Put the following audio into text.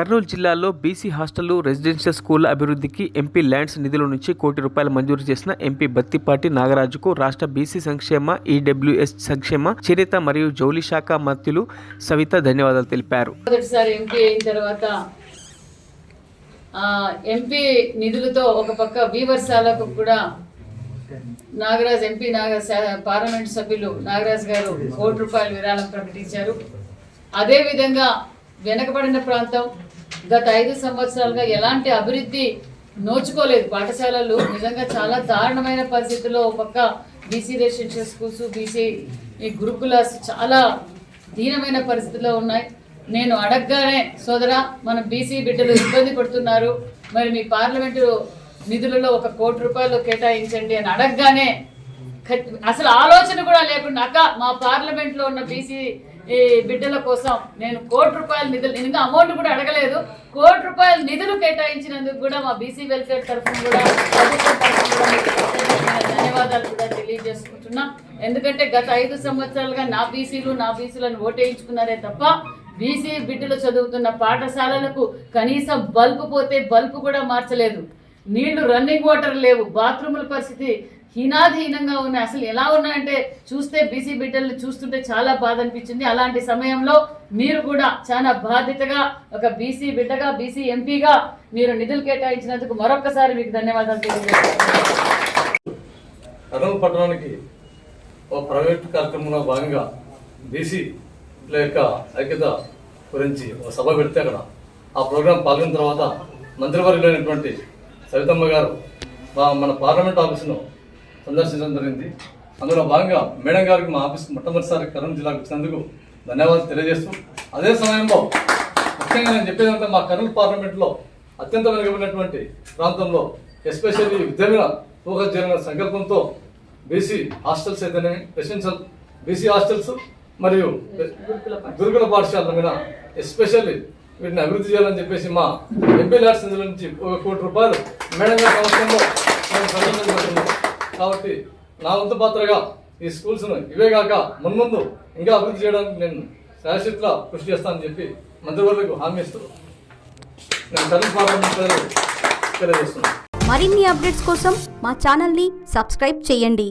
కర్నూలు జిల్లాలో BC హాస్టళ్లు, residential స్కూళ్ల అభివృద్ధికి MP lands నిధుల నుంచి ₹1 కోటి మంజూరు చేసిన ఎంపీ బత్తిపాటి నాగరాజుకు రాష్ట్ర బీసీ సంక్షేమ, ఈడబ్ల్యూఎస్ సంక్షేమ, చేనేత మరియు జౌళి శాఖ మంత్రులు సవిత ధన్యవాదాలు తెలిపారు. మొదటిసారి ఎంపీ అయిన తర్వాత ఎంపీ నిధులతో ఒక పక్క వీవర్శాలకు కూడా నాగరాజ్ ఎంపీ పార్లమెంట్ సభ్యులు నాగరాజ్ గారు ₹1 కోటి విరాళం ప్రకటించారు. అదేవిధంగా వెనకబడిన ప్రాంతం గత 5 సంవత్సరాలుగా ఎలాంటి అభివృద్ధి నోచుకోలేదు. పాఠశాలలు నిజంగా చాలా దారుణమైన పరిస్థితుల్లో ఒక పక్క BC residential schools, BC gurukuls చాలా దీనమైన పరిస్థితుల్లో ఉన్నాయి. నేను అడగగానే సోదరా మన బీసీ బిడ్డలు ఇబ్బంది పడుతున్నారు, మరి మీ పార్లమెంటు నిధులలో ₹1 కోటి కేటాయించండి అని అడగగానే అసలు ఆలోచన కూడా లేకుండా అక్క మా పార్లమెంట్లో ఉన్న బీసీ బిడ్డల కోసం నేను ₹1 కోటి నిధులు, ఇంకా అమౌంట్ కూడా అడగలేదు, ₹1 కోటి నిధులు కేటాయించినందుకు కూడా మా బీసీ వెల్ఫేర్ తరఫున కూడా ధన్యవాదాలు కూడా తెలియజేసుకుంటున్నాం. ఎందుకంటే గత 5 సంవత్సరాలుగా నా బీసీలను ఓటేయించుకున్నారే తప్ప బీసీ బిడ్డలు చదువుతున్న పాఠశాలలకు కనీసం బల్బు పోతే బల్బు కూడా మార్చలేదు, నీళ్లు రన్నింగ్ వాటర్ లేవు, బాత్రూముల పరిస్థితి హీనాధీనంగా ఉన్నాయి. అసలు ఎలా ఉన్నాయంటే చూస్తే బీసీ బిడ్డల్ని చూస్తుంటే చాలా బాధ అనిపించింది. అలాంటి సమయంలో మీరు కూడా చాలా బాధ్యతగా ఒక బీసీ బిడ్డగా, బీసీ ఎంపీగా మీరు నిధులు కేటాయించినందుకు మరొకసారి మీకు ధన్యవాదాలు తెలియజేస్తున్నాను. కర్నూలు పట్టణానికి ఒక ప్రైవేట్ కార్యక్రమంలో భాగంగా బీసీ యొక్క ఐక్యత గురించి ఒక సభ పెడితే అక్కడ ఆ ప్రోగ్రాం పాల్గొన్న తర్వాత మంత్రివర్యులైనటువంటి సవితమ్మ గారు మన పార్లమెంట్ ఆఫీసును సందర్శించడం జరిగింది. అందులో భాగంగా మేడం గారికి మా ఆఫీస్ మొట్టమొదటిసారి కర్నూలు జిల్లాకు వచ్చినందుకు ధన్యవాదాలు తెలియజేస్తూ, అదే సమయంలో ముఖ్యంగా నేను చెప్పేదంటే మా కర్నూలు పార్లమెంట్లో అత్యంత వెనుకబడినటువంటి ప్రాంతంలో ఎస్పెషల్లీ విద్య మీద ఫోకస్ చేయాలనే సంకల్పంతో బీసీ హాస్టల్స్ అయితేనే రెసిడెన్షియల్ బీసీ హాస్టల్స్ మరియు గురుకుల పాఠశాలల మీద ఎస్పెషల్లీ వీటిని అభివృద్ధి చేయాలని చెప్పేసి మా ఎంపీ ల్యాండ్స్ నిధుల నుంచి ₹1 కోటి మేడం గారి సంవత్సరంలో నేను సందర్శించబడుతున్నాను. కాబట్టి నా వంతు పాత్రగా ఈ స్కూల్స్ను ఇవే కాక మున్ముందు ఇంకా అభివృద్ధి చేయడానికి నేను శాశ్వతంగా కృషి చేస్తానని చెప్పి మంత్రివర్యులకు హామీ ఇస్తూ నేను కర్నూలు పార్లమెంట్ ప్రజలకు తెలియజేస్తున్నాను. మరిన్ని అప్డేట్స్ కోసం మా ఛానల్ని సబ్స్క్రైబ్ చేయండి.